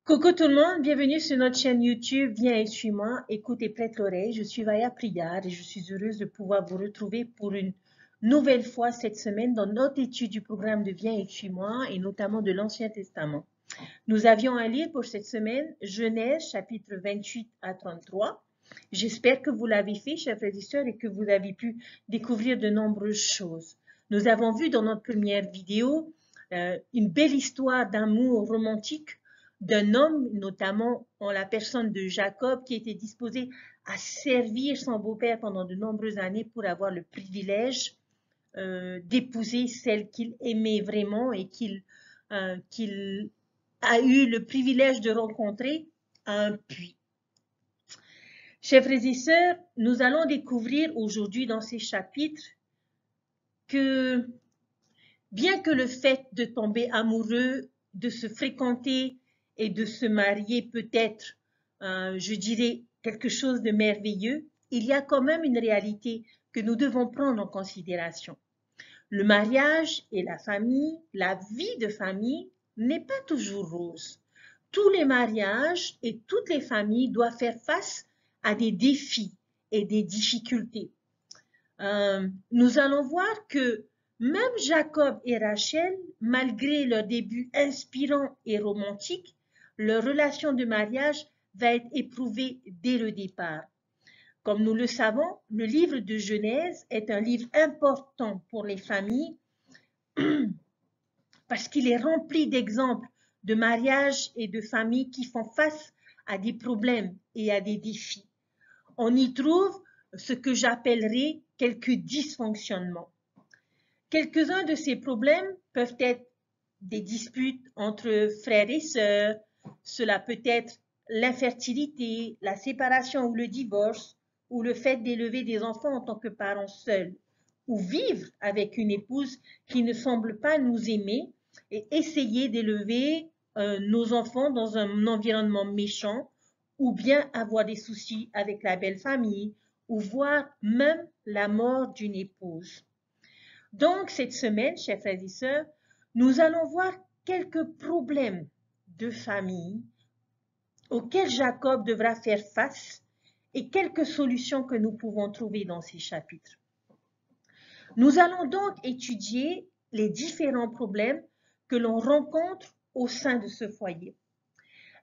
Coucou tout le monde, bienvenue sur notre chaîne YouTube. Viens et suis-moi, écoute et prête l'oreille. Je suis Vaya Priyar et je suis heureuse de pouvoir vous retrouver pour une nouvelle fois cette semaine dans notre étude du programme de Viens et suis-moi et notamment de l'Ancien Testament. Nous avions un livre pour cette semaine, Genèse chapitre 28 à 33. J'espère que vous l'avez fait, chers frères et sœurs, et que vous avez pu découvrir de nombreuses choses. Nous avons vu dans notre première vidéo une belle histoire d'amour romantique d'un homme, notamment en la personne de Jacob, qui était disposé à servir son beau-père pendant de nombreuses années pour avoir le privilège d'épouser celle qu'il aimait vraiment et qu'il a eu le privilège de rencontrer à un puits. Chers frères et sœurs, nous allons découvrir aujourd'hui dans ces chapitres que bien que le fait de tomber amoureux, de se fréquenter et de se marier peut être, je dirais, quelque chose de merveilleux, il y a quand même une réalité que nous devons prendre en considération. Le mariage et la famille, la vie de famille n'est pas toujours rose. Tous les mariages et toutes les familles doivent faire face à des défis et des difficultés. Nous allons voir que même Jacob et Rachel, malgré leur début inspirant et romantique, leur relation de mariage va être éprouvée dès le départ. Comme nous le savons, le livre de Genèse est un livre important pour les familles parce qu'il est rempli d'exemples de mariages et de familles qui font face à des problèmes et à des défis. On y trouve ce que j'appellerais quelques dysfonctionnements. Quelques-uns de ces problèmes peuvent être des disputes entre frères et sœurs, cela peut être l'infertilité, la séparation ou le divorce, ou le fait d'élever des enfants en tant que parents seuls, ou vivre avec une épouse qui ne semble pas nous aimer et essayer d'élever nos enfants dans un environnement méchant, ou bien avoir des soucis avec la belle famille, ou voir même la mort d'une épouse. Donc, cette semaine, chers frères et sœurs, nous allons voir quelques problèmes de famille auxquels Jacob devra faire face et quelques solutions que nous pouvons trouver dans ces chapitres. Nous allons donc étudier les différents problèmes que l'on rencontre au sein de ce foyer.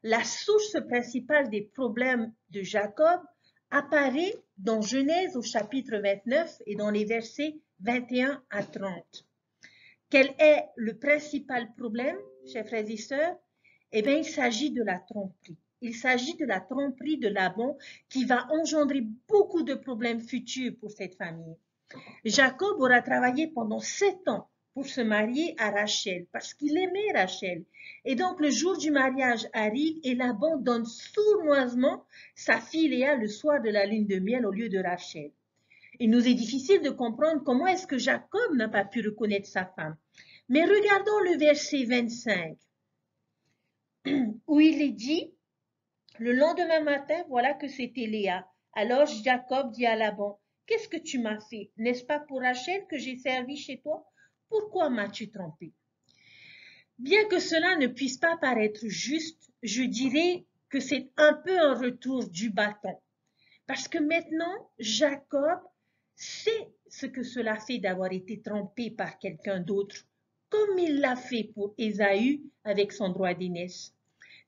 La source principale des problèmes de Jacob apparaît dans Genèse au chapitre 29 et dans les versets 21 à 30. Quel est le principal problème, chers frères et sœurs? Eh bien, il s'agit de la tromperie. Il s'agit de la tromperie de Laban qui va engendrer beaucoup de problèmes futurs pour cette famille. Jacob aura travaillé pendant 7 ans pour se marier à Rachel parce qu'il aimait Rachel. Et donc le jour du mariage arrive et Laban donne sournoisement sa fille Léa le soir de la lune de miel au lieu de Rachel. Il nous est difficile de comprendre comment est-ce que Jacob n'a pas pu reconnaître sa femme. Mais regardons le verset 25 où il est dit, le lendemain matin, voilà que c'était Léa. Alors Jacob dit à Laban, qu'est-ce que tu m'as fait? N'est-ce pas pour Rachel que j'ai servi chez toi? Pourquoi m'as-tu trompé? Bien que cela ne puisse pas paraître juste, je dirais que c'est un peu un retour du bâton. Parce que maintenant, Jacob sait ce que cela fait d'avoir été trompé par quelqu'un d'autre, comme il l'a fait pour Ésaü avec son droit d'aînesse.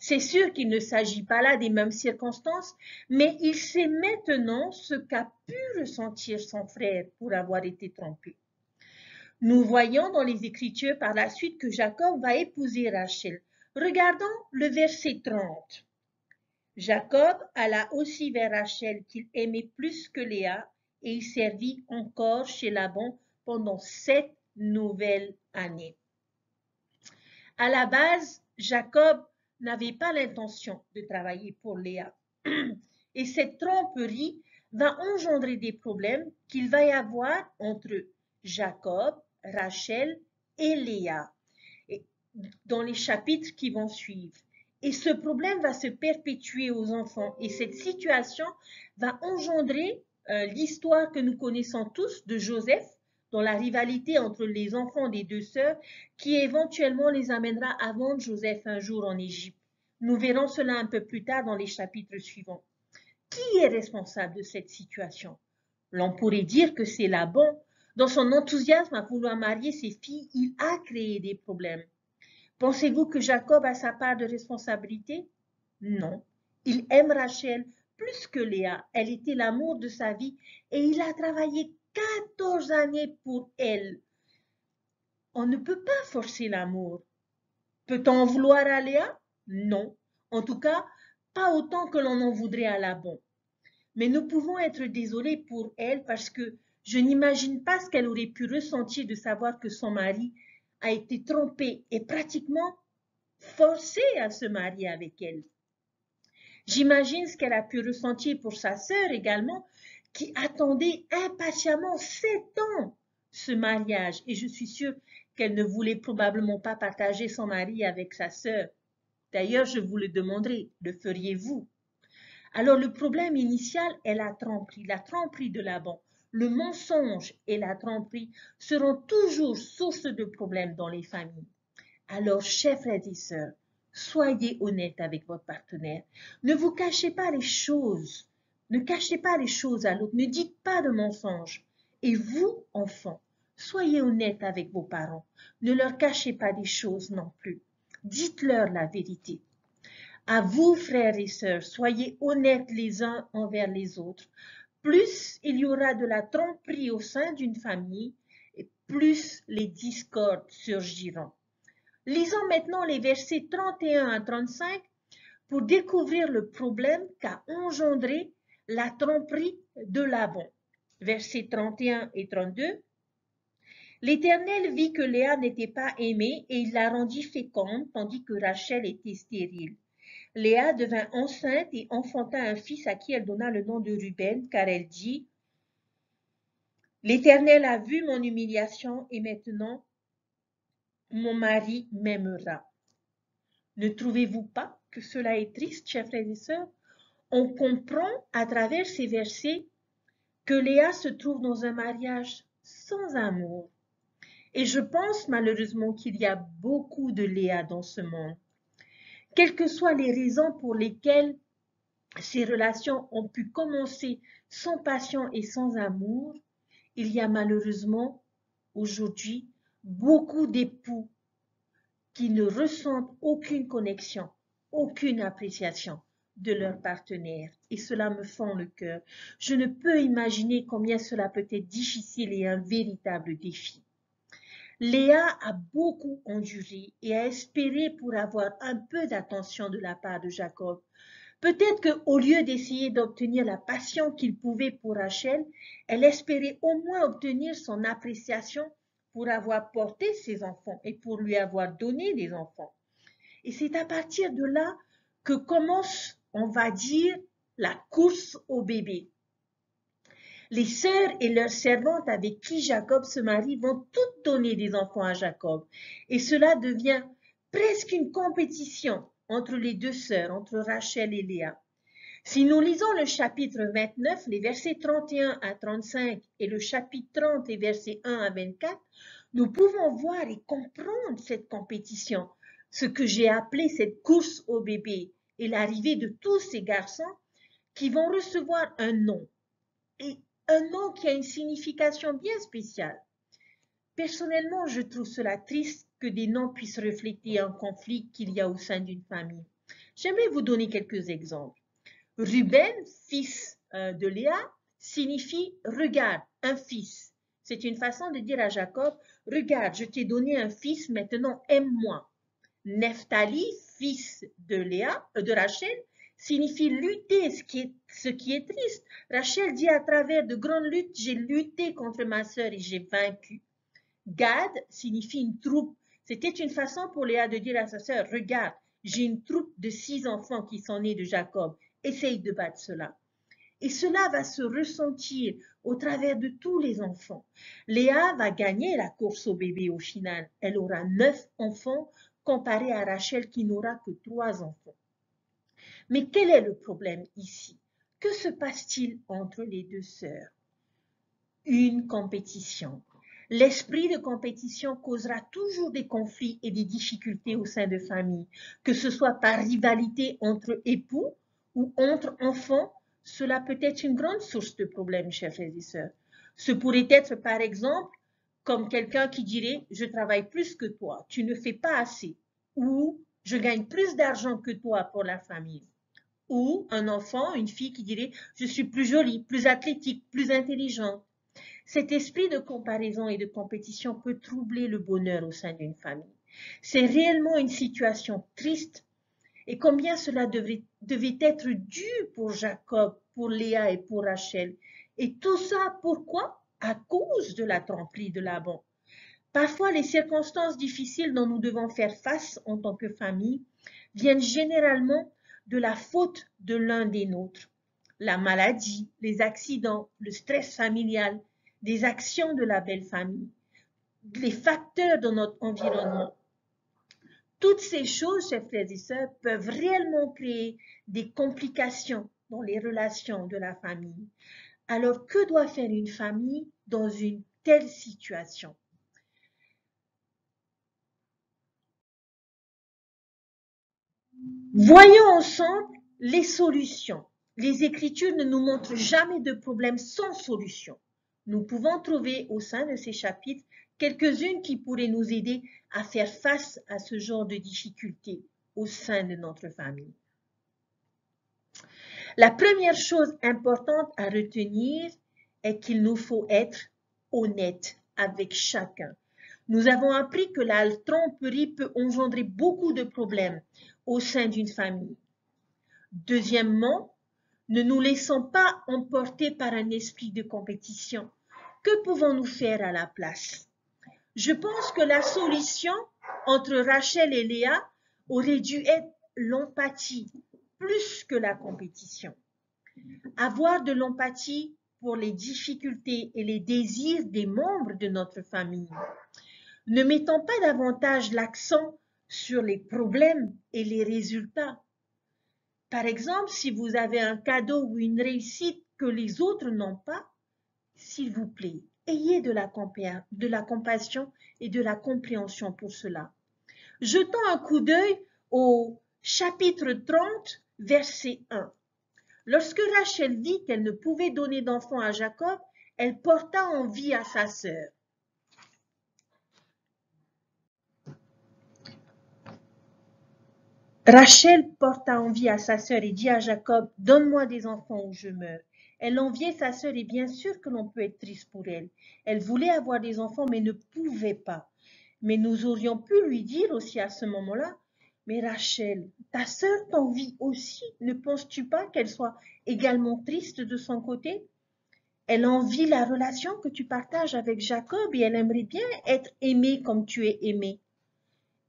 C'est sûr qu'il ne s'agit pas là des mêmes circonstances, mais il sait maintenant ce qu'a pu ressentir son frère pour avoir été trompé. Nous voyons dans les Écritures par la suite que Jacob va épouser Rachel. Regardons le verset 30. Jacob alla aussi vers Rachel qu'il aimait plus que Léa, et il servit encore chez Laban pendant 7 nouvelles années. À la base, Jacob n'avait pas l'intention de travailler pour Léa. Et cette tromperie va engendrer des problèmes qu'il va y avoir entre Jacob, Rachel et Léa dans les chapitres qui vont suivre. Et ce problème va se perpétuer aux enfants. Et cette situation va engendrer l'histoire que nous connaissons tous de Joseph, dans la rivalité entre les enfants des deux sœurs, qui éventuellement les amènera à vendre Joseph un jour en Égypte. Nous verrons cela un peu plus tard dans les chapitres suivants. Qui est responsable de cette situation? L'on pourrait dire que c'est Laban. Dans son enthousiasme à vouloir marier ses filles, il a créé des problèmes. Pensez-vous que Jacob a sa part de responsabilité? Non. Il aime Rachel plus que Léa. Elle était l'amour de sa vie et il a travaillé 14 années pour elle. On ne peut pas forcer l'amour. Peut-on en vouloir à Léa? Non. En tout cas, pas autant que l'on en voudrait à Laban. Mais nous pouvons être désolés pour elle parce que je n'imagine pas ce qu'elle aurait pu ressentir de savoir que son mari a été trompé et pratiquement forcé à se marier avec elle. J'imagine ce qu'elle a pu ressentir pour sa sœur également, qui attendait impatiemment 7 ans ce mariage. Et je suis sûre qu'elle ne voulait probablement pas partager son mari avec sa sœur. D'ailleurs, je vous le demanderai, le feriez-vous? Alors le problème initial est la tromperie de Laban. Le mensonge et la tromperie seront toujours source de problèmes dans les familles. Alors, chers frères et sœurs, soyez honnêtes avec votre partenaire. Ne vous cachez pas les choses. Ne cachez pas les choses à l'autre. Ne dites pas de mensonges. Et vous, enfants, soyez honnêtes avec vos parents. Ne leur cachez pas des choses non plus. Dites-leur la vérité. À vous, frères et sœurs, soyez honnêtes les uns envers les autres. Plus il y aura de la tromperie au sein d'une famille, et plus les discordes surgiront. Lisons maintenant les versets 31 à 35 pour découvrir le problème qu'a engendré la tromperie de Laban. Versets 31 et 32. L'Éternel vit que Léa n'était pas aimée et il la rendit féconde, tandis que Rachel était stérile. Léa devint enceinte et enfanta un fils à qui elle donna le nom de Ruben, car elle dit « L'Éternel a vu mon humiliation et maintenant mon mari m'aimera. » Ne trouvez-vous pas que cela est triste, chers frères et sœurs? On comprend à travers ces versets que Léa se trouve dans un mariage sans amour. Et je pense malheureusement qu'il y a beaucoup de Léa dans ce monde. Quelles que soient les raisons pour lesquelles ces relations ont pu commencer sans passion et sans amour, il y a malheureusement aujourd'hui beaucoup d'époux qui ne ressentent aucune connexion, aucune appréciation de leur partenaire. Et cela me fend le cœur. Je ne peux imaginer combien cela peut être difficile et un véritable défi. Léa a beaucoup enduré et a espéré pour avoir un peu d'attention de la part de Jacob. Peut-être qu'au lieu d'essayer d'obtenir la passion qu'il pouvait pour Rachel, elle espérait au moins obtenir son appréciation pour avoir porté ses enfants et pour lui avoir donné des enfants. Et c'est à partir de là que commence, on va dire, la course au bébé. Les sœurs et leurs servantes avec qui Jacob se marie vont toutes donner des enfants à Jacob. Et cela devient presque une compétition entre les deux sœurs, entre Rachel et Léa. Si nous lisons le chapitre 29, les versets 31 à 35 et le chapitre 30, les versets 1 à 24, nous pouvons voir et comprendre cette compétition, ce que j'ai appelé cette course au bébé et l'arrivée de tous ces garçons qui vont recevoir un nom. Et un nom qui a une signification bien spéciale. Personnellement, je trouve cela triste que des noms puissent refléter un conflit qu'il y a au sein d'une famille. J'aimerais vous donner quelques exemples. Ruben, fils de Léa, signifie « regarde, un fils ». C'est une façon de dire à Jacob « regarde, je t'ai donné un fils, maintenant aime-moi ». Nephtali, fils de Léa, de Rachel, signifie lutter, ce qui est triste. Rachel dit à travers de grandes luttes, j'ai lutté contre ma sœur et j'ai vaincu. Gad signifie une troupe. C'était une façon pour Léa de dire à sa sœur, regarde, j'ai une troupe de 6 enfants qui sont nés de Jacob. Essaye de battre cela. Et cela va se ressentir au travers de tous les enfants. Léa va gagner la course au bébé au final. Elle aura 9 enfants comparé à Rachel qui n'aura que 3 enfants. Mais quel est le problème ici? Que se passe-t-il entre les deux sœurs? Une compétition. L'esprit de compétition causera toujours des conflits et des difficultés au sein de familles, que ce soit par rivalité entre époux ou entre enfants. Cela peut être une grande source de problèmes, chers frères et sœurs. Ce pourrait être, par exemple, comme quelqu'un qui dirait « je travaille plus que toi, tu ne fais pas assez » ou « je gagne plus d'argent que toi pour la famille » ou un enfant, une fille qui dirait « je suis plus jolie, plus athlétique, plus intelligente ». Cet esprit de comparaison et de compétition peut troubler le bonheur au sein d'une famille. C'est réellement une situation triste et combien cela devait être dur pour Jacob, pour Léa et pour Rachel. Et tout ça, pourquoi? À cause de la tromperie de Laban. Parfois, les circonstances difficiles dont nous devons faire face en tant que famille viennent généralement de la faute de l'un des nôtres. La maladie, les accidents, le stress familial, des actions de la belle famille, les facteurs de notre environnement. Toutes ces choses, chers frères et sœurs, peuvent réellement créer des complications dans les relations de la famille. Alors, que doit faire une famille dans une telle situation? Voyons ensemble les solutions. Les Écritures ne nous montrent jamais de problème sans solution. Nous pouvons trouver au sein de ces chapitres quelques-unes qui pourraient nous aider à faire face à ce genre de difficultés au sein de notre famille. La première chose importante à retenir est qu'il nous faut être honnête avec chacun. Nous avons appris que la tromperie peut engendrer beaucoup de problèmes au sein d'une famille. Deuxièmement, ne nous laissons pas emporter par un esprit de compétition. Que pouvons-nous faire à la place? Je pense que la solution entre Rachel et Léa aurait dû être l'empathie plus que la compétition. Avoir de l'empathie pour les difficultés et les désirs des membres de notre famille. Ne mettons pas davantage l'accent sur les problèmes et les résultats. Par exemple, si vous avez un cadeau ou une réussite que les autres n'ont pas, s'il vous plaît, ayez de la compassion et de la compréhension pour cela. Jetons un coup d'œil au chapitre 30, verset 1. Lorsque Rachel vit qu'elle ne pouvait donner d'enfant à Jacob, elle porta envie à sa sœur. Rachel porta envie à sa sœur et dit à Jacob, « Donne-moi des enfants ou je meurs. » Elle enviait sa sœur et bien sûr que l'on peut être triste pour elle. Elle voulait avoir des enfants mais ne pouvait pas. Mais nous aurions pu lui dire aussi à ce moment-là, « Mais Rachel, ta sœur t'envie aussi. Ne penses-tu pas qu'elle soit également triste de son côté? Elle envie la relation que tu partages avec Jacob et elle aimerait bien être aimée comme tu es aimé. »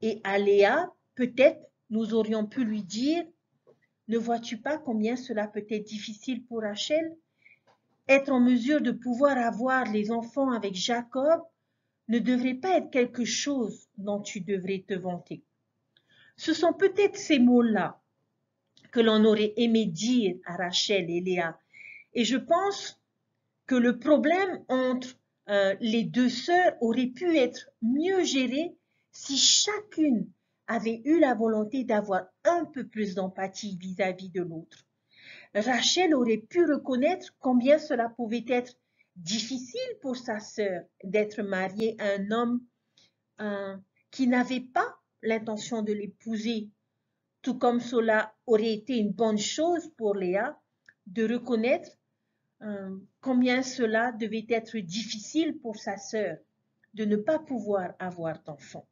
Et à Léa, peut-être, nous aurions pu lui dire, ne vois-tu pas combien cela peut être difficile pour Rachel? Être en mesure de pouvoir avoir les enfants avec Jacob ne devrait pas être quelque chose dont tu devrais te vanter. Ce sont peut-être ces mots-là que l'on aurait aimé dire à Rachel et Léa. Et je pense que le problème entre les deux sœurs aurait pu être mieux géré si chacune avait eu la volonté d'avoir un peu plus d'empathie vis-à-vis de l'autre. Rachel aurait pu reconnaître combien cela pouvait être difficile pour sa sœur d'être mariée à un homme qui n'avait pas l'intention de l'épouser, tout comme cela aurait été une bonne chose pour Léa de reconnaître combien cela devait être difficile pour sa sœur de ne pas pouvoir avoir d'enfant.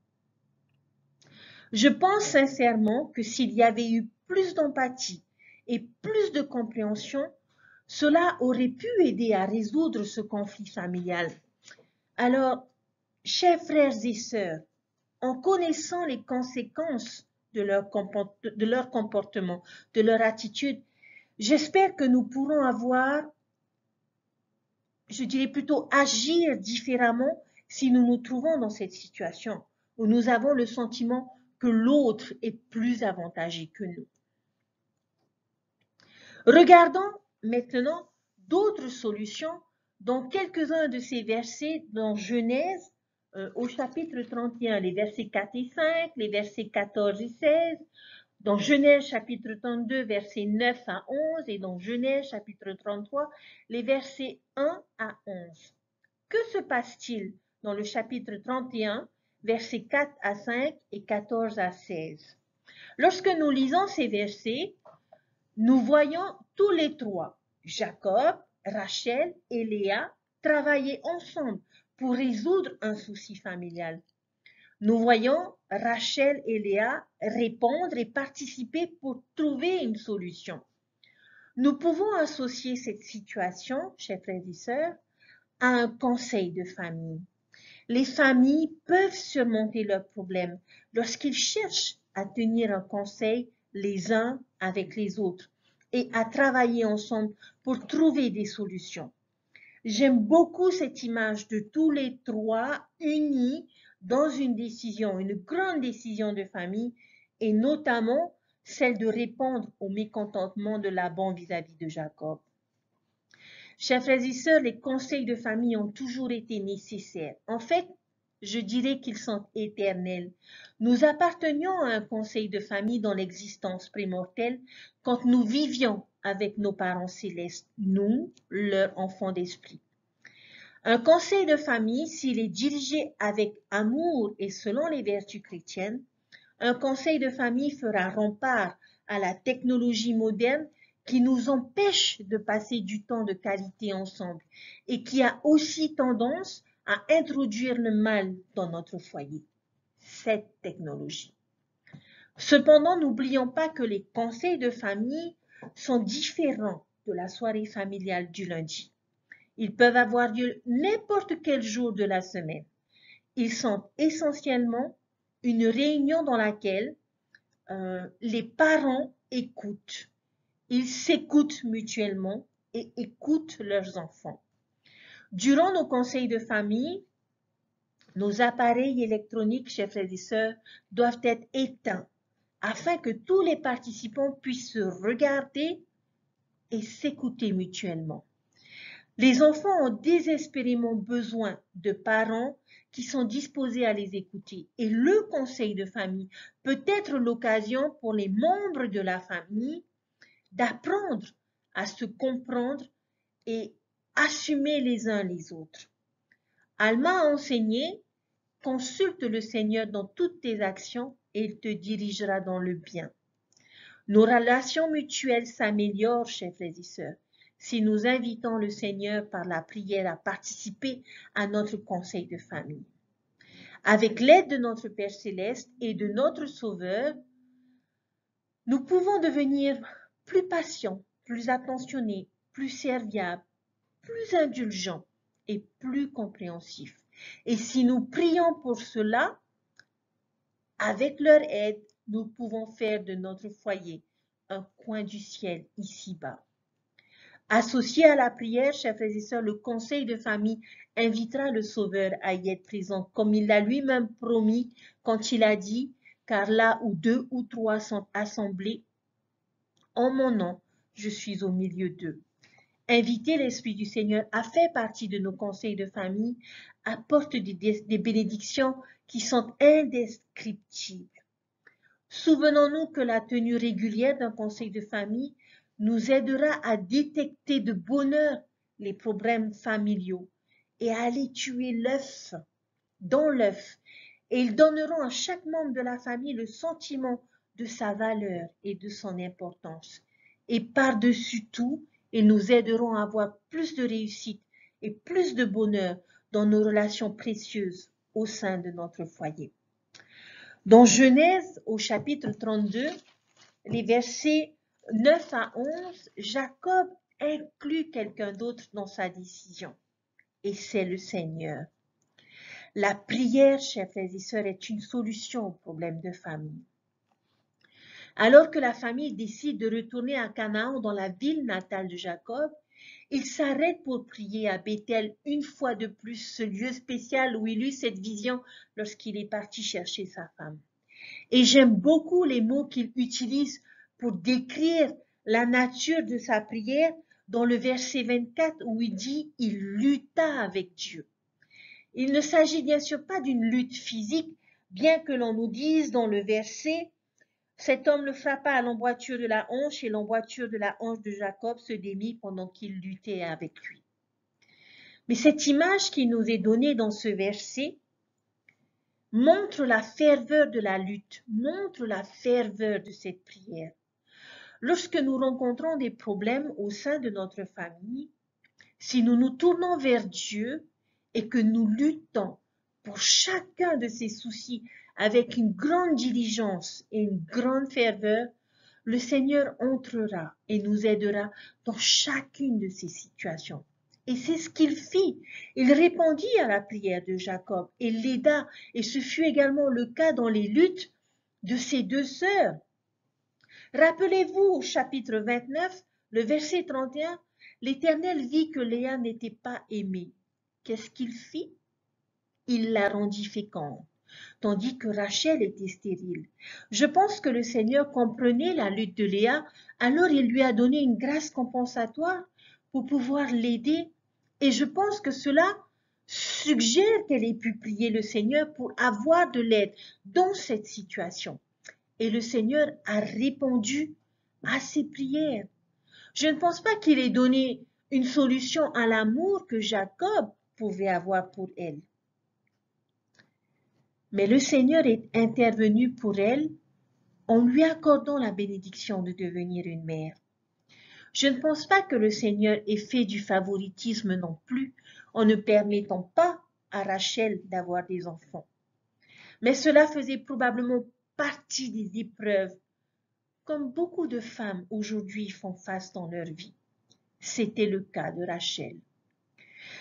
Je pense sincèrement que s'il y avait eu plus d'empathie et plus de compréhension, cela aurait pu aider à résoudre ce conflit familial. Alors, chers frères et sœurs, en connaissant les conséquences de leur comportement, de leur attitude, j'espère que nous pourrons avoir, je dirais plutôt agir différemment si nous nous trouvons dans cette situation où nous avons le sentiment que l'autre est plus avantagé que nous. Regardons maintenant d'autres solutions dans quelques-uns de ces versets dans Genèse, au chapitre 31, les versets 4 et 5, les versets 14 et 16, dans Genèse chapitre 32, versets 9 à 11, et dans Genèse chapitre 33, les versets 1 à 11. Que se passe-t-il dans le chapitre 31, versets 4 à 5 et 14 à 16? Lorsque nous lisons ces versets, nous voyons tous les trois, Jacob, Rachel et Léa, travailler ensemble pour résoudre un souci familial. Nous voyons Rachel et Léa répondre et participer pour trouver une solution. Nous pouvons associer cette situation, chers frères et sœurs, à un conseil de famille. Les familles peuvent surmonter leurs problèmes lorsqu'ils cherchent à tenir un conseil les uns avec les autres et à travailler ensemble pour trouver des solutions. J'aime beaucoup cette image de tous les trois unis dans une décision, une grande décision de famille, et notamment celle de répondre au mécontentement de Laban vis-à-vis de Jacob. Chers frères et sœurs, les conseils de famille ont toujours été nécessaires. En fait, je dirais qu'ils sont éternels. Nous appartenions à un conseil de famille dans l'existence prémortelle quand nous vivions avec nos parents célestes, nous, leurs enfants d'esprit. Un conseil de famille, s'il est dirigé avec amour et selon les vertus chrétiennes, un conseil de famille fera rempart à la technologie moderne qui nous empêche de passer du temps de qualité ensemble et qui a aussi tendance à introduire le mal dans notre foyer, cette technologie. Cependant, n'oublions pas que les conseils de famille sont différents de la soirée familiale du lundi. Ils peuvent avoir lieu n'importe quel jour de la semaine. Ils sont essentiellement une réunion dans laquelle les parents écoutent. Ils s'écoutent mutuellement et écoutent leurs enfants. Durant nos conseils de famille, nos appareils électroniques, chers frères et sœurs, doivent être éteints afin que tous les participants puissent se regarder et s'écouter mutuellement. Les enfants ont désespérément besoin de parents qui sont disposés à les écouter. Et le conseil de famille peut être l'occasion pour les membres de la famille d'apprendre à se comprendre et assumer les uns les autres. Alma a enseigné, consulte le Seigneur dans toutes tes actions et il te dirigera dans le bien. Nos relations mutuelles s'améliorent, chers frères et sœurs, si nous invitons le Seigneur par la prière à participer à notre conseil de famille. Avec l'aide de notre Père Céleste et de notre Sauveur, nous pouvons devenir plus patients, plus attentionnés, plus serviables, plus indulgents et plus compréhensifs. Et si nous prions pour cela, avec leur aide, nous pouvons faire de notre foyer un coin du ciel ici-bas. Associé à la prière, chers frères et sœurs, le conseil de famille invitera le Sauveur à y être présent, comme il l'a lui-même promis quand il a dit, car là où 2 ou 3 sont assemblés, en mon nom, je suis au milieu d'eux. Inviter l'Esprit du Seigneur à faire partie de nos conseils de famille apporte des bénédictions qui sont indescriptibles. Souvenons-nous que la tenue régulière d'un conseil de famille nous aidera à détecter de bonne heure les problèmes familiaux et à aller tuer l'œuf dans l'œuf. Et ils donneront à chaque membre de la famille le sentiment de sa valeur et de son importance. Et par-dessus tout, ils nous aideront à avoir plus de réussite et plus de bonheur dans nos relations précieuses au sein de notre foyer. Dans Genèse, au chapitre 32, les versets 9 à 11, Jacob inclut quelqu'un d'autre dans sa décision, et c'est le Seigneur. La prière, chers frères et sœurs, est une solution au problème de famille. Alors que la famille décide de retourner à Canaan, dans la ville natale de Jacob, il s'arrête pour prier à Bethel une fois de plus, ce lieu spécial où il eut cette vision lorsqu'il est parti chercher sa femme. Et j'aime beaucoup les mots qu'il utilise pour décrire la nature de sa prière dans le verset 24 où il dit « Il lutta avec Dieu ». Il ne s'agit bien sûr pas d'une lutte physique, bien que l'on nous dise dans le verset « Cet homme le frappa à l'emboîture de la hanche et l'emboîture de la hanche de Jacob se démit pendant qu'il luttait avec lui. » Mais cette image qui nous est donnée dans ce verset montre la ferveur de la lutte, montre la ferveur de cette prière. Lorsque nous rencontrons des problèmes au sein de notre famille, si nous nous tournons vers Dieu et que nous luttons pour chacun de ces soucis avec une grande diligence et une grande ferveur, le Seigneur entrera et nous aidera dans chacune de ces situations. Et c'est ce qu'il fit. Il répondit à la prière de Jacob et l'aida. Et ce fut également le cas dans les luttes de ses deux sœurs. Rappelez-vous au chapitre 29, le verset 31, l'Éternel vit que Léa n'était pas aimée. Qu'est-ce qu'il fit? Il la rendit féconde, tandis que Rachel était stérile. Je pense que le Seigneur comprenait la lutte de Léa, alors il lui a donné une grâce compensatoire pour pouvoir l'aider. Et je pense que cela suggère qu'elle ait pu prier le Seigneur pour avoir de l'aide dans cette situation. Et le Seigneur a répondu à ses prières. Je ne pense pas qu'il ait donné une solution à l'amour que Jacob pouvait avoir pour elle. Mais le Seigneur est intervenu pour elle en lui accordant la bénédiction de devenir une mère. Je ne pense pas que le Seigneur ait fait du favoritisme non plus en ne permettant pas à Rachel d'avoir des enfants. Mais cela faisait probablement partie des épreuves comme beaucoup de femmes aujourd'hui font face dans leur vie. C'était le cas de Rachel.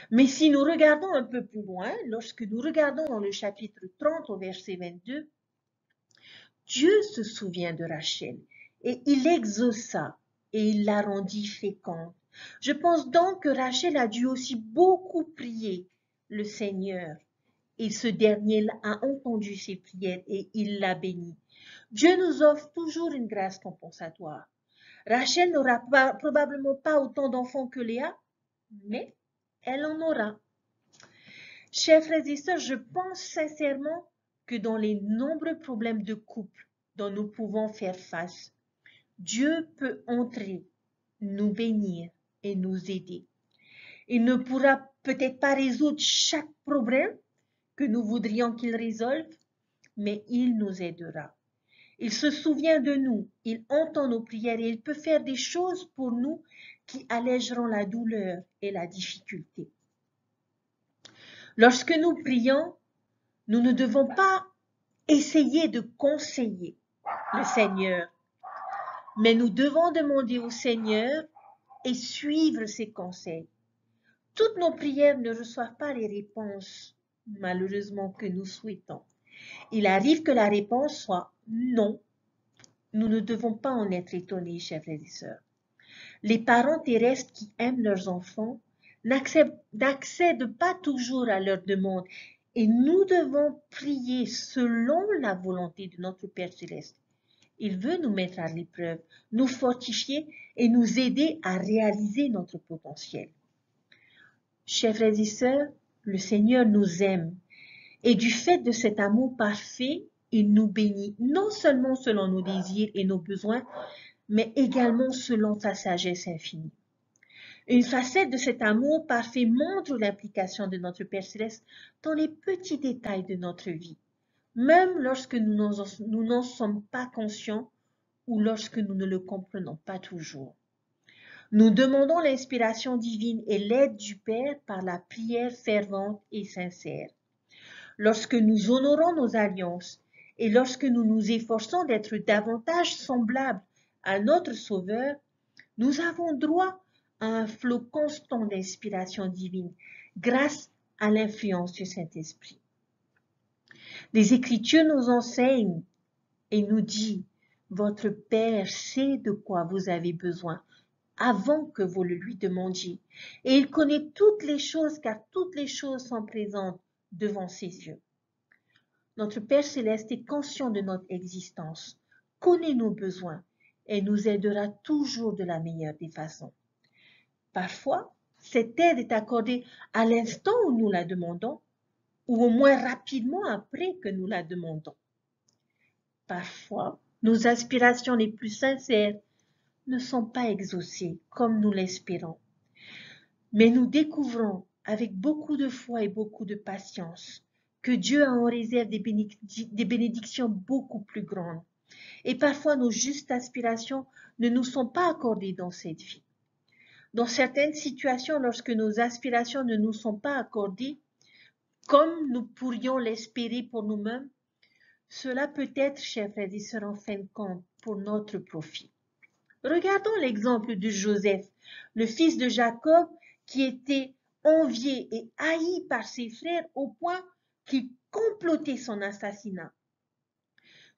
Mais si nous regardons un peu plus loin, lorsque nous regardons dans le chapitre 30 au verset 22, Dieu se souvient de Rachel et il l'exauça et il la rendit féconde. Je pense donc que Rachel a dû aussi beaucoup prier le Seigneur et ce dernier a entendu ses prières et il l'a bénie. Dieu nous offre toujours une grâce compensatoire. Rachel n'aura probablement pas autant d'enfants que Léa, mais elle en aura. Chers frères et sœurs, je pense sincèrement que dans les nombreux problèmes de couple dont nous pouvons faire face, Dieu peut entrer, nous bénir et nous aider. Il ne pourra peut-être pas résoudre chaque problème que nous voudrions qu'il résolve, mais il nous aidera. Il se souvient de nous, il entend nos prières et il peut faire des choses pour nous qui allégeront la douleur et la difficulté. Lorsque nous prions, nous ne devons pas essayer de conseiller le Seigneur, mais nous devons demander au Seigneur et suivre ses conseils. Toutes nos prières ne reçoivent pas les réponses, malheureusement, que nous souhaitons. Il arrive que la réponse soit non. Nous ne devons pas en être étonnés, chers frères et sœurs. Les parents terrestres qui aiment leurs enfants n'accèdent pas toujours à leurs demandes et nous devons prier selon la volonté de notre Père céleste. Il veut nous mettre à l'épreuve, nous fortifier et nous aider à réaliser notre potentiel. Chers frères et sœurs, le Seigneur nous aime et du fait de cet amour parfait, il nous bénit non seulement selon nos désirs et nos besoins, mais également selon sa sagesse infinie. Une facette de cet amour parfait montre l'implication de notre Père céleste dans les petits détails de notre vie, même lorsque nous n'en sommes pas conscients ou lorsque nous ne le comprenons pas toujours. Nous demandons l'inspiration divine et l'aide du Père par la prière fervente et sincère. Lorsque nous honorons nos alliances et lorsque nous nous efforçons d'être davantage semblables à notre Sauveur, nous avons droit à un flot constant d'inspiration divine grâce à l'influence du Saint-Esprit. Les Écritures nous enseignent et nous disent « Votre Père sait de quoi vous avez besoin avant que vous le lui demandiez. Et il connaît toutes les choses car toutes les choses sont présentes devant ses yeux. » Notre Père céleste est conscient de notre existence, connaît nos besoins et nous aidera toujours de la meilleure des façons. Parfois, cette aide est accordée à l'instant où nous la demandons ou au moins rapidement après que nous la demandons. Parfois, nos aspirations les plus sincères ne sont pas exaucées comme nous l'espérons. Mais nous découvrons avec beaucoup de foi et beaucoup de patience que Dieu a en réserve des bénédictions beaucoup plus grandes. Et parfois, nos justes aspirations ne nous sont pas accordées dans cette vie. Dans certaines situations, lorsque nos aspirations ne nous sont pas accordées, comme nous pourrions l'espérer pour nous-mêmes, cela peut être, chers frères et sœurs, en fin de compte, pour notre profit. Regardons l'exemple de Joseph, le fils de Jacob, qui était envié et haï par ses frères au point qu'il complotait son assassinat.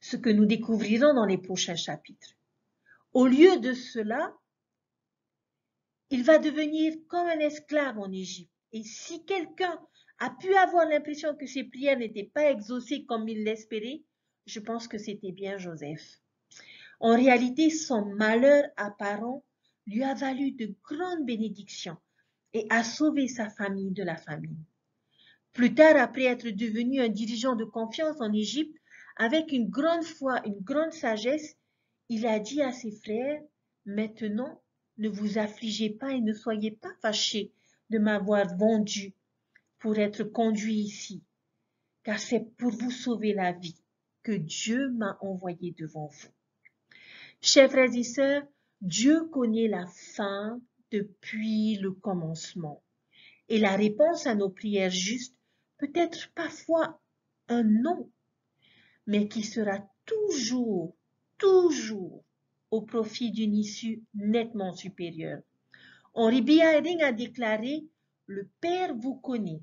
Ce que nous découvrirons dans les prochains chapitres. Au lieu de cela, il va devenir comme un esclave en Égypte. Et si quelqu'un a pu avoir l'impression que ses prières n'étaient pas exaucées comme il l'espérait, je pense que c'était bien Joseph. En réalité, son malheur apparent lui a valu de grandes bénédictions et a sauvé sa famille de la famine. Plus tard, après être devenu un dirigeant de confiance en Égypte, avec une grande foi, une grande sagesse, il a dit à ses frères, « Maintenant, ne vous affligez pas et ne soyez pas fâchés de m'avoir vendu pour être conduit ici, car c'est pour vous sauver la vie que Dieu m'a envoyé devant vous. » Chers frères et sœurs, Dieu connaît la fin depuis le commencement. Et la réponse à nos prières justes peut être parfois un non, mais qui sera toujours au profit d'une issue nettement supérieure. Henri B. Eyring a déclaré « Le Père vous connaît.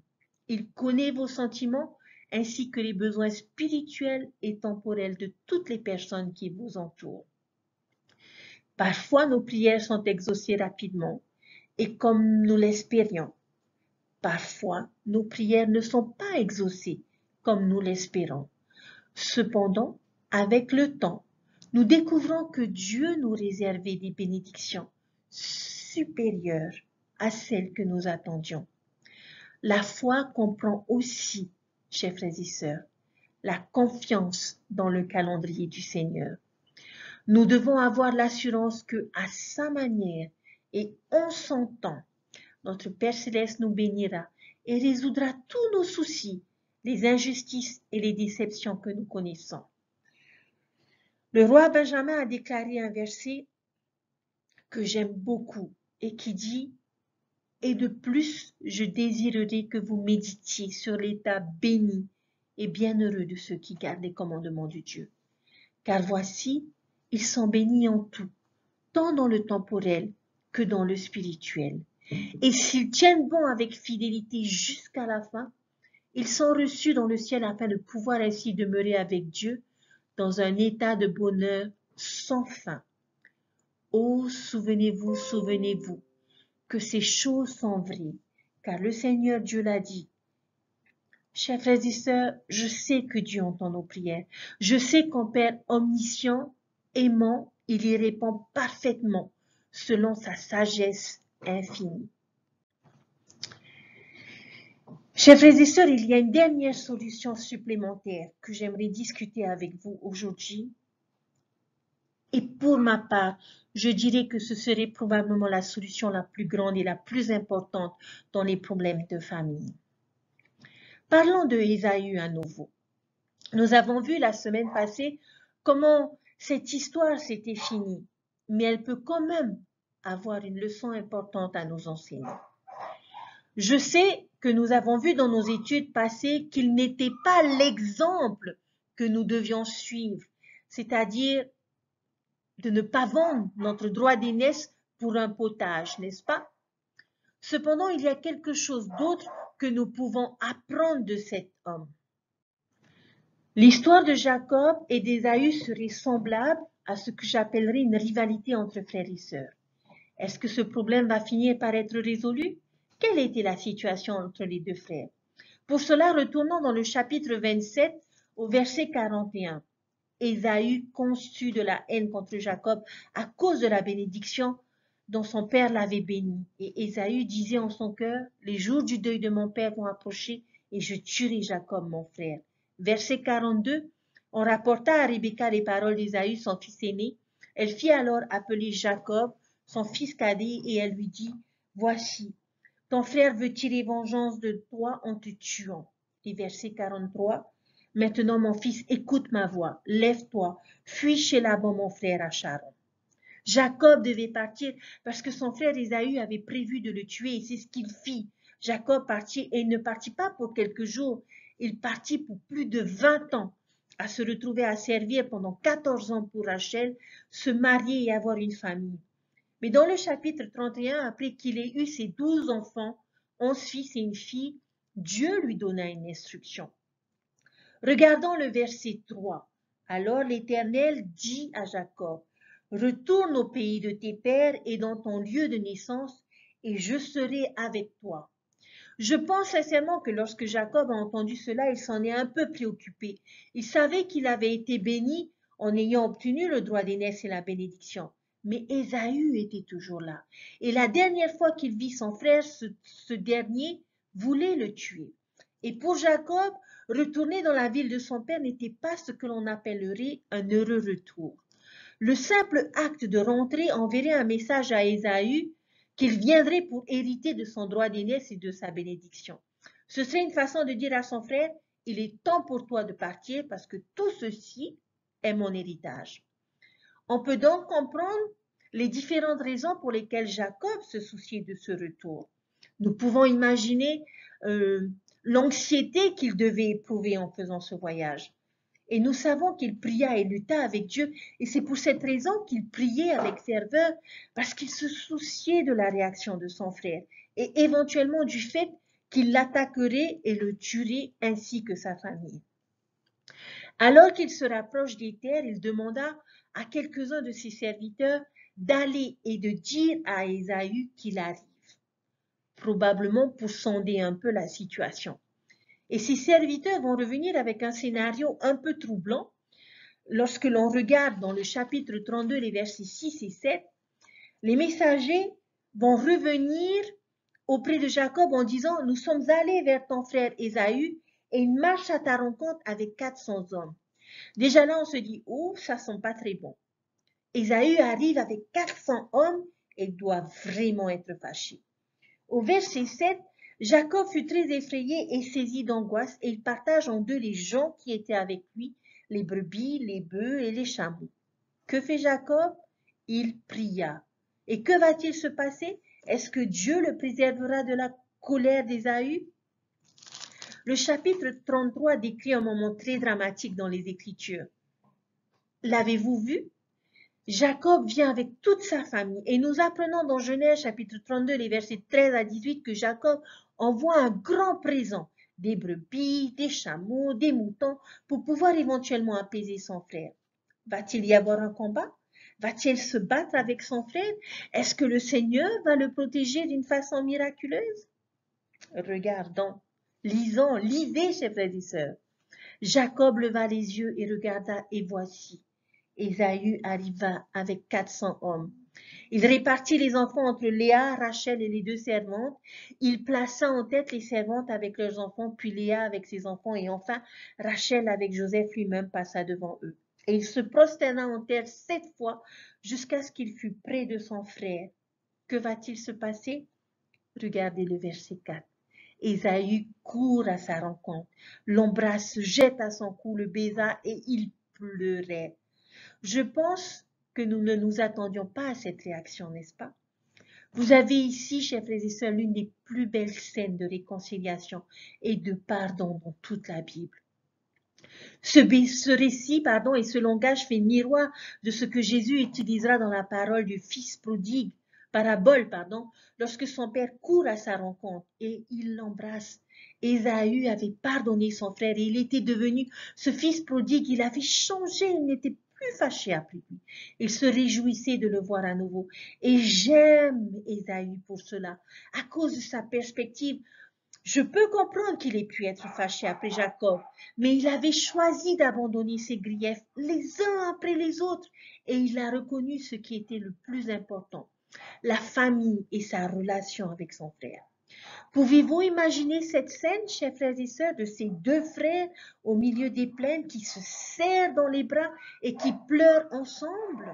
Il connaît vos sentiments ainsi que les besoins spirituels et temporels de toutes les personnes qui vous entourent. » Parfois, nos prières sont exaucées rapidement et comme nous l'espérions. Parfois, nos prières ne sont pas exaucées comme nous l'espérons. Cependant, avec le temps, nous découvrons que Dieu nous réservait des bénédictions supérieures à celles que nous attendions. La foi comprend aussi, chers frères et sœurs, la confiance dans le calendrier du Seigneur. Nous devons avoir l'assurance que, à sa manière et en son temps, notre Père Céleste nous bénira et résoudra tous nos soucis, les injustices et les déceptions que nous connaissons. Le roi Benjamin a déclaré un verset que j'aime beaucoup et qui dit « Et de plus, je désirerais que vous méditiez sur l'état béni et bienheureux de ceux qui gardent les commandements de Dieu. Car voici, ils sont bénis en tout, tant dans le temporel que dans le spirituel. Et s'ils tiennent bon avec fidélité jusqu'à la fin, ils sont reçus dans le ciel afin de pouvoir ainsi demeurer avec Dieu dans un état de bonheur sans fin. Oh, souvenez-vous, que ces choses sont vraies, car le Seigneur Dieu l'a dit. Chers frères et sœurs, je sais que Dieu entend nos prières. Je sais qu'en Père omniscient, aimant, il y répond parfaitement selon sa sagesse infinie. Chers frères et sœurs, il y a une dernière solution supplémentaire que j'aimerais discuter avec vous aujourd'hui. Et pour ma part, je dirais que ce serait probablement la solution la plus grande et la plus importante dans les problèmes de famille. Parlons de Ésaü à nouveau. Nous avons vu la semaine passée comment cette histoire s'était finie, mais elle peut quand même avoir une leçon importante à nous enseigner. Je sais que nous avons vu dans nos études passées qu'il n'était pas l'exemple que nous devions suivre, c'est-à-dire de ne pas vendre notre droit d'aînesse pour un potage, n'est-ce pas? Cependant, il y a quelque chose d'autre que nous pouvons apprendre de cet homme. L'histoire de Jacob et d'Ésaü serait semblable à ce que j'appellerais une rivalité entre frères et sœurs. Est-ce que ce problème va finir par être résolu? Quelle était la situation entre les deux frères? Pour cela, retournons dans le chapitre 27 au verset 41. Ésaü conçut de la haine contre Jacob à cause de la bénédiction dont son père l'avait béni. Et Ésaü disait en son cœur, les jours du deuil de mon père vont approcher et je tuerai Jacob, mon frère. Verset 42, on rapporta à Rebecca les paroles d'Ésaü, son fils aîné. Elle fit alors appeler Jacob, son fils cadet, et elle lui dit, voici, ton frère veut tirer vengeance de toi en te tuant. Et verset 43, maintenant mon fils, écoute ma voix, lève-toi, fuis chez Laban mon frère à Charon. Jacob devait partir parce que son frère Ésaü avait prévu de le tuer et c'est ce qu'il fit. Jacob partit et il ne partit pas pour quelques jours, il partit pour plus de 20 ans à se retrouver à servir pendant 14 ans pour Rachel, se marier et avoir une famille. Mais dans le chapitre 31, après qu'il ait eu ses 12 enfants, 11 fils et une fille, Dieu lui donna une instruction. Regardons le verset 3. Alors l'Éternel dit à Jacob, retourne au pays de tes pères et dans ton lieu de naissance, et je serai avec toi. Je pense sincèrement que lorsque Jacob a entendu cela, il s'en est un peu préoccupé. Il savait qu'il avait été béni en ayant obtenu le droit d'aînesse et la bénédiction. Mais Ésaü était toujours là. Et la dernière fois qu'il vit son frère, ce dernier voulait le tuer. Et pour Jacob, retourner dans la ville de son père n'était pas ce que l'on appellerait un heureux retour. Le simple acte de rentrer enverrait un message à Ésaü qu'il viendrait pour hériter de son droit d'aînesse et de sa bénédiction. Ce serait une façon de dire à son frère, il est temps pour toi de partir parce que tout ceci est mon héritage. On peut donc comprendre les différentes raisons pour lesquelles Jacob se souciait de ce retour. Nous pouvons imaginer l'anxiété qu'il devait éprouver en faisant ce voyage. Et nous savons qu'il pria et lutta avec Dieu. Et c'est pour cette raison qu'il priait avec ferveur, parce qu'il se souciait de la réaction de son frère et éventuellement du fait qu'il l'attaquerait et le tuerait ainsi que sa famille. Alors qu'il se rapproche des terres, il demanda à quelques-uns de ses serviteurs d'aller et de dire à Ésaü qu'il arrive, probablement pour sonder un peu la situation. Et ses serviteurs vont revenir avec un scénario un peu troublant. Lorsque l'on regarde dans le chapitre 32, les versets 6 et 7, les messagers vont revenir auprès de Jacob en disant « Nous sommes allés vers ton frère Ésaü et il marche à ta rencontre avec 400 hommes. » Déjà là, on se dit « Oh, ça sent pas très bon. » Ésaü arrive avec 400 hommes et il doit vraiment être fâché. Au verset 7, Jacob fut très effrayé et saisi d'angoisse et il partage en deux les gens qui étaient avec lui, les brebis, les bœufs et les chameaux. Que fait Jacob? Il pria. Et que va-t-il se passer? Est-ce que Dieu le préservera de la colère d'Ésaü? Le chapitre 33 décrit un moment très dramatique dans les Écritures. L'avez-vous vu? Jacob vient avec toute sa famille et nous apprenons dans Genèse chapitre 32 les versets 13 à 18 que Jacob envoie un grand présent, des brebis, des chameaux, des moutons pour pouvoir éventuellement apaiser son frère. Va-t-il y avoir un combat? Va-t-il se battre avec son frère? Est-ce que le Seigneur va le protéger d'une façon miraculeuse? Regardons, lisons, lisez, chers frères et sœurs. Jacob leva les yeux et regarda et voici. Ésaü arriva avec 400 hommes. Il répartit les enfants entre Léa, Rachel et les deux servantes. Il plaça en tête les servantes avec leurs enfants, puis Léa avec ses enfants, et enfin Rachel avec Joseph lui-même passa devant eux. Et il se prosterna en terre 7 fois jusqu'à ce qu'il fût près de son frère. Que va-t-il se passer? Regardez le verset 4. Ésaü court à sa rencontre, l'embrasse, se jette à son cou, le baisa et il pleurait. Je pense que nous ne nous attendions pas à cette réaction, n'est-ce pas? Vous avez ici, chers frères et sœurs, l'une des plus belles scènes de réconciliation et de pardon dans toute la Bible. Ce récit et ce langage fait miroir de ce que Jésus utilisera dans la parole du fils prodigue, parabole, lorsque son père court à sa rencontre et il l'embrasse. Ésaü avait pardonné son frère et il était devenu ce fils prodigue, il avait changé, il n'était plus fâché après lui. Il se réjouissait de le voir à nouveau. Et j'aime Ésaü pour cela, à cause de sa perspective. Je peux comprendre qu'il ait pu être fâché après Jacob, mais il avait choisi d'abandonner ses griefs les uns après les autres et il a reconnu ce qui était le plus important. la famille et sa relation avec son frère. Pouvez-vous imaginer cette scène, chers frères et sœurs, de ces deux frères au milieu des plaines qui se serrent dans les bras et qui pleurent ensemble?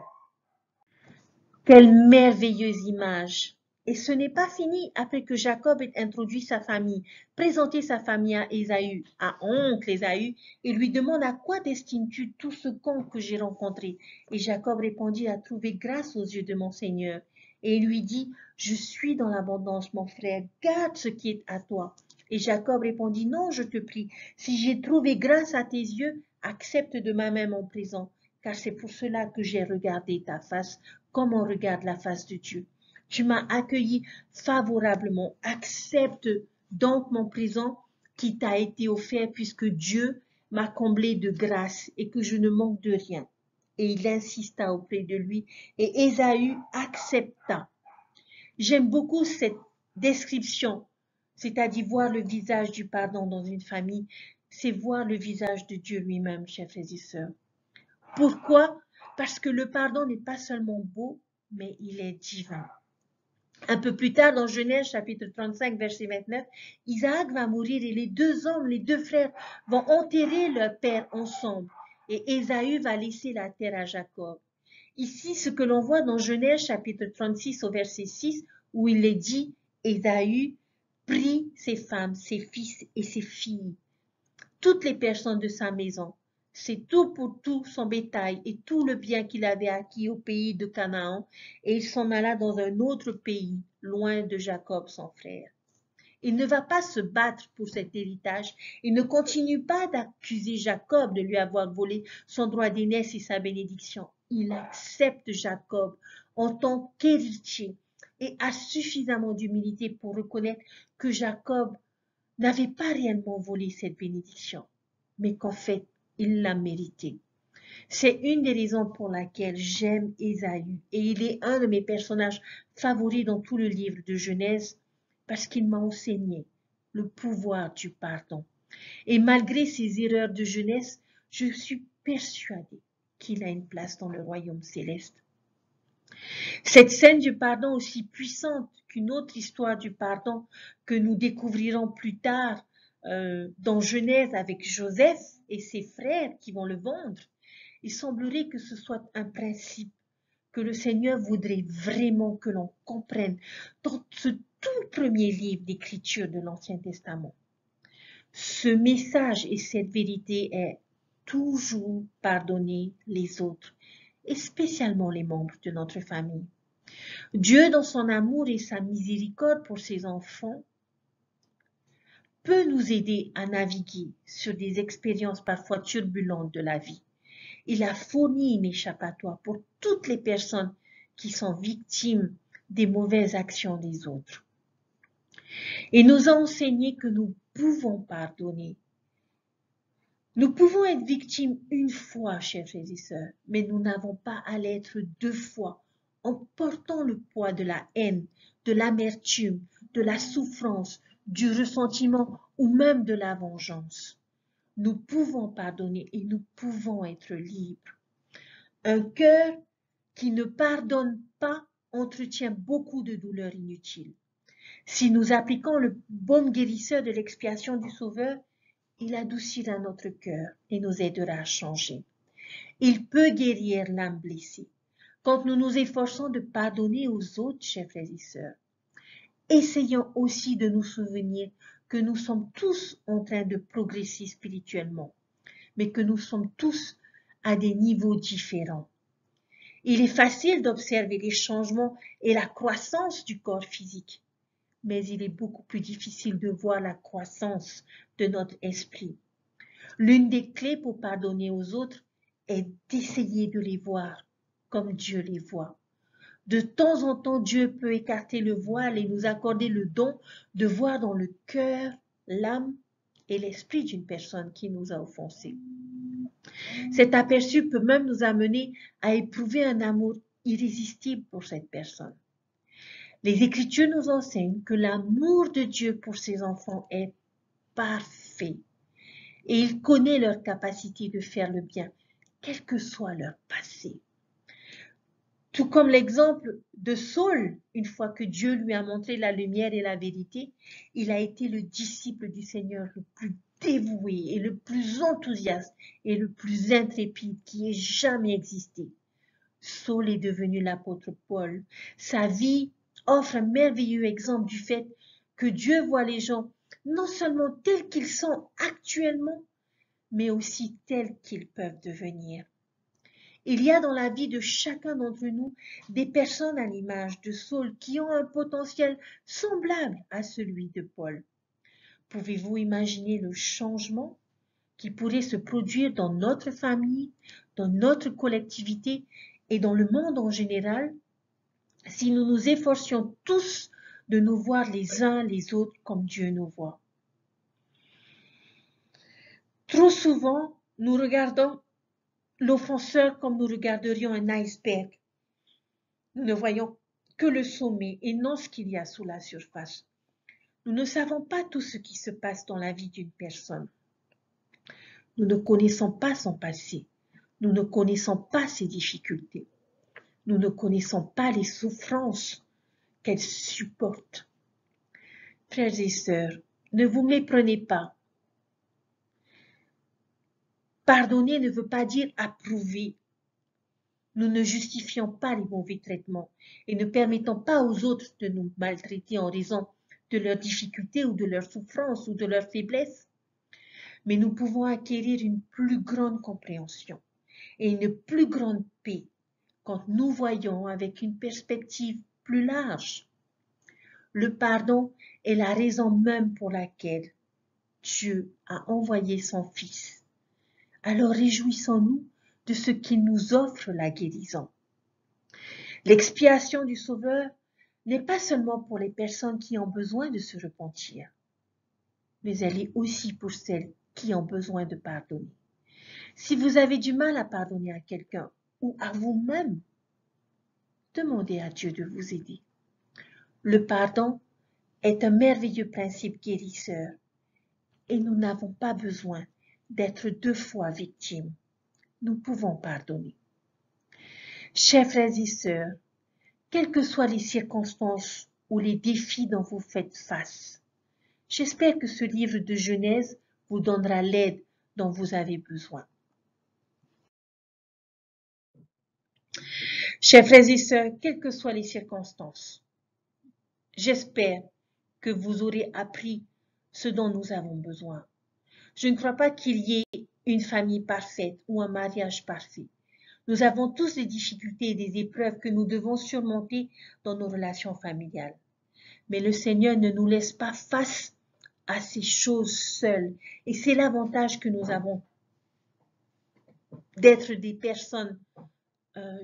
Quelle merveilleuse image! Et ce n'est pas fini après que Jacob ait introduit sa famille, présenté sa famille à Ésaü, à oncle Ésaü, et lui demande à quoi destines-tu tout ce camp que j'ai rencontré? Et Jacob répondit à trouver grâce aux yeux de mon Seigneur. Et il lui dit, je suis dans l'abondance, mon frère, garde ce qui est à toi. Et Jacob répondit, non, je te prie, si j'ai trouvé grâce à tes yeux, accepte de ma main mon présent, car c'est pour cela que j'ai regardé ta face comme on regarde la face de Dieu. Tu m'as accueilli favorablement. Accepte donc mon présent qui t'a été offert puisque Dieu m'a comblé de grâce et que je ne manque de rien. Et il insista auprès de lui et Ésaü accepta. J'aime beaucoup cette description, c'est-à-dire voir le visage du pardon dans une famille, c'est voir le visage de Dieu lui-même, chers frères et sœurs. Pourquoi? Parce que le pardon n'est pas seulement beau, mais il est divin. Un peu plus tard, dans Genèse, chapitre 35, verset 29, Isaac va mourir et les deux hommes, les deux frères, vont enterrer leur père ensemble. Et Ésaü va laisser la terre à Jacob. Ici, ce que l'on voit dans Genèse, chapitre 36, au verset 6, où il est dit, Ésaü prit ses femmes, ses fils et ses filles, toutes les personnes de sa maison. C'est tout pour tout son bétail et tout le bien qu'il avait acquis au pays de Canaan, et il s'en alla dans un autre pays, loin de Jacob, son frère. Il ne va pas se battre pour cet héritage. Il ne continue pas d'accuser Jacob de lui avoir volé son droit d'aînesse et sa bénédiction. Il accepte Jacob en tant qu'héritier et a suffisamment d'humilité pour reconnaître que Jacob n'avait pas réellement volé cette bénédiction, mais qu'en fait, il l'a méritée. C'est une des raisons pour laquelle j'aime Ésaü et il est un de mes personnages favoris dans tout le livre de Genèse parce qu'il m'a enseigné le pouvoir du pardon. Et malgré ses erreurs de jeunesse, je suis persuadée qu'il a une place dans le royaume céleste. Cette scène du pardon aussi puissante qu'une autre histoire du pardon que nous découvrirons plus tard dans Genèse avec Joseph et ses frères qui vont le vendre, il semblerait que ce soit un principe que le Seigneur voudrait vraiment que l'on comprenne dans ce tout premier livre d'écriture de l'Ancien Testament. Ce message et cette vérité est toujours pardonner les autres, et spécialement les membres de notre famille. Dieu, dans son amour et sa miséricorde pour ses enfants, peut nous aider à naviguer sur des expériences parfois turbulentes de la vie. Il a fourni une échappatoire pour toutes les personnes qui sont victimes des mauvaises actions des autres. Et nous a enseigné que nous pouvons pardonner. Nous pouvons être victimes une fois, chers frères et sœurs, mais nous n'avons pas à l'être deux fois en portant le poids de la haine, de l'amertume, de la souffrance, du ressentiment ou même de la vengeance. Nous pouvons pardonner et nous pouvons être libres. Un cœur qui ne pardonne pas entretient beaucoup de douleurs inutiles. Si nous appliquons le baume guérisseur de l'expiation du Sauveur, il adoucira notre cœur et nous aidera à changer. Il peut guérir l'âme blessée. Quand nous nous efforçons de pardonner aux autres, chers frères et sœurs, essayons aussi de nous souvenir que nous sommes tous en train de progresser spirituellement, mais que nous sommes tous à des niveaux différents. Il est facile d'observer les changements et la croissance du corps physique, mais il est beaucoup plus difficile de voir la croissance de notre esprit. L'une des clés pour pardonner aux autres est d'essayer de les voir comme Dieu les voit. De temps en temps, Dieu peut écarter le voile et nous accorder le don de voir dans le cœur, l'âme et l'esprit d'une personne qui nous a offensés. Cet aperçu peut même nous amener à éprouver un amour irrésistible pour cette personne. Les Écritures nous enseignent que l'amour de Dieu pour ses enfants est parfait et il connaît leur capacité de faire le bien, quel que soit leur passé. Tout comme l'exemple de Saul, une fois que Dieu lui a montré la lumière et la vérité, il a été le disciple du Seigneur le plus dévoué et le plus enthousiaste et le plus intrépide qui ait jamais existé. Saul est devenu l'apôtre Paul. Sa vie offre un merveilleux exemple du fait que Dieu voit les gens non seulement tels qu'ils sont actuellement, mais aussi tels qu'ils peuvent devenir. Il y a dans la vie de chacun d'entre nous des personnes à l'image de Saul qui ont un potentiel semblable à celui de Paul. Pouvez-vous imaginer le changement qui pourrait se produire dans notre famille, dans notre collectivité et dans le monde en général si nous nous efforcions tous de nous voir les uns les autres comme Dieu nous voit? Trop souvent, nous regardons l'offenseur comme nous regarderions un iceberg. Nous ne voyons que le sommet et non ce qu'il y a sous la surface. Nous ne savons pas tout ce qui se passe dans la vie d'une personne. Nous ne connaissons pas son passé. Nous ne connaissons pas ses difficultés. Nous ne connaissons pas les souffrances qu'elle supporte. Frères et sœurs, ne vous méprenez pas. Pardonner ne veut pas dire approuver. Nous ne justifions pas les mauvais traitements et ne permettons pas aux autres de nous maltraiter en raison de leurs difficultés ou de leurs souffrances ou de leurs faiblesses. Mais nous pouvons acquérir une plus grande compréhension et une plus grande paix quand nous voyons avec une perspective plus large. Le pardon est la raison même pour laquelle Dieu a envoyé son Fils. Alors réjouissons-nous de ce qu'il nous offre la guérison. L'expiation du Sauveur n'est pas seulement pour les personnes qui ont besoin de se repentir, mais elle est aussi pour celles qui ont besoin de pardonner. Si vous avez du mal à pardonner à quelqu'un ou à vous-même, demandez à Dieu de vous aider. Le pardon est un merveilleux principe guérisseur et nous n'avons pas besoin d'être 2 fois victimes. Nous pouvons pardonner. Chers frères et sœurs, quelles que soient les circonstances ou les défis dont vous faites face, j'espère que ce livre de Genèse vous donnera l'aide dont vous avez besoin. Chers frères et sœurs, quelles que soient les circonstances, j'espère que vous aurez appris ce dont nous avons besoin. Je ne crois pas qu'il y ait une famille parfaite ou un mariage parfait. Nous avons tous des difficultés et des épreuves que nous devons surmonter dans nos relations familiales. Mais le Seigneur ne nous laisse pas face à ces choses seules. Et c'est l'avantage que nous avons d'être des personnes,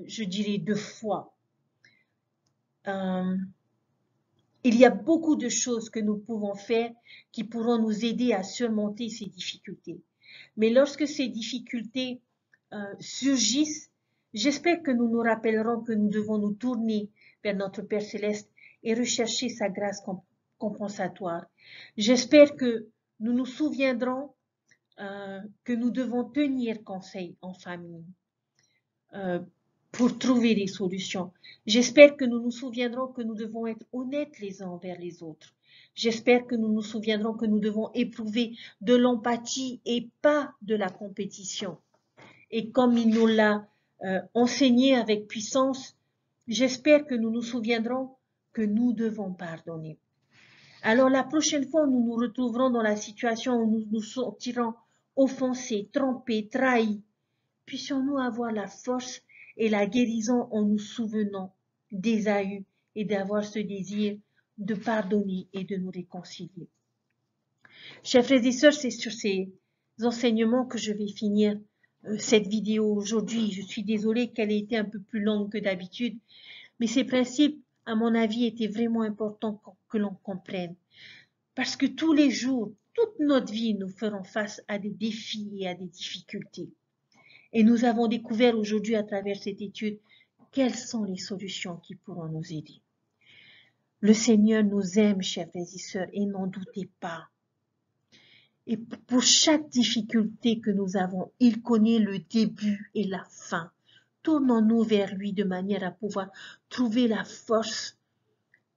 je dirais, de foi. Il y a beaucoup de choses que nous pouvons faire qui pourront nous aider à surmonter ces difficultés. Mais lorsque ces difficultés surgissent, j'espère que nous nous rappellerons que nous devons nous tourner vers notre Père Céleste et rechercher sa grâce compensatoire. J'espère que nous nous souviendrons que nous devons tenir conseil en famille pour trouver des solutions. J'espère que nous nous souviendrons que nous devons être honnêtes les uns envers les autres. J'espère que nous nous souviendrons que nous devons éprouver de l'empathie et pas de la compétition. Et comme il nous l'a enseigné avec puissance, j'espère que nous nous souviendrons que nous devons pardonner. Alors la prochaine fois où nous nous retrouverons dans la situation où nous nous sentirons offensés, trompés, trahis, puissions-nous avoir la force et la guérison en nous souvenant d'Ésaü et d'avoir ce désir de pardonner et de nous réconcilier. Chers frères et sœurs, c'est sur ces enseignements que je vais finir cette vidéo aujourd'hui. Je suis désolée qu'elle ait été un peu plus longue que d'habitude, mais ces principes, à mon avis, étaient vraiment importants que l'on comprenne. Parce que tous les jours, toute notre vie, nous ferons face à des défis et à des difficultés. Et nous avons découvert aujourd'hui à travers cette étude quelles sont les solutions qui pourront nous aider. Le Seigneur nous aime, chers frères et sœurs, et n'en doutez pas. Et pour chaque difficulté que nous avons, il connaît le début et la fin. Tournons-nous vers lui de manière à pouvoir trouver la force,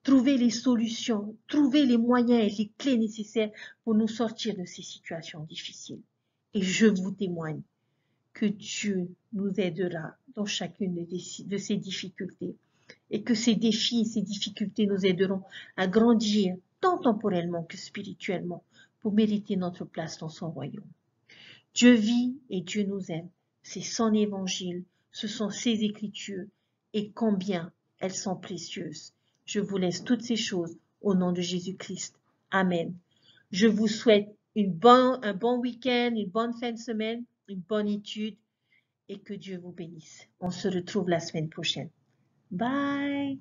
trouver les solutions, trouver les moyens et les clés nécessaires pour nous sortir de ces situations difficiles. Et je vous témoigne que Dieu nous aidera dans chacune de ces difficultés et que ces défis et ces difficultés nous aideront à grandir tant temporellement que spirituellement pour mériter notre place dans son royaume. Dieu vit et Dieu nous aime. C'est son évangile, ce sont ses écritures et combien elles sont précieuses. Je vous laisse toutes ces choses au nom de Jésus-Christ. Amen. Je vous souhaite un bon week-end, une bonne fin de semaine, une bonne étude et que Dieu vous bénisse. On se retrouve la semaine prochaine. Bye!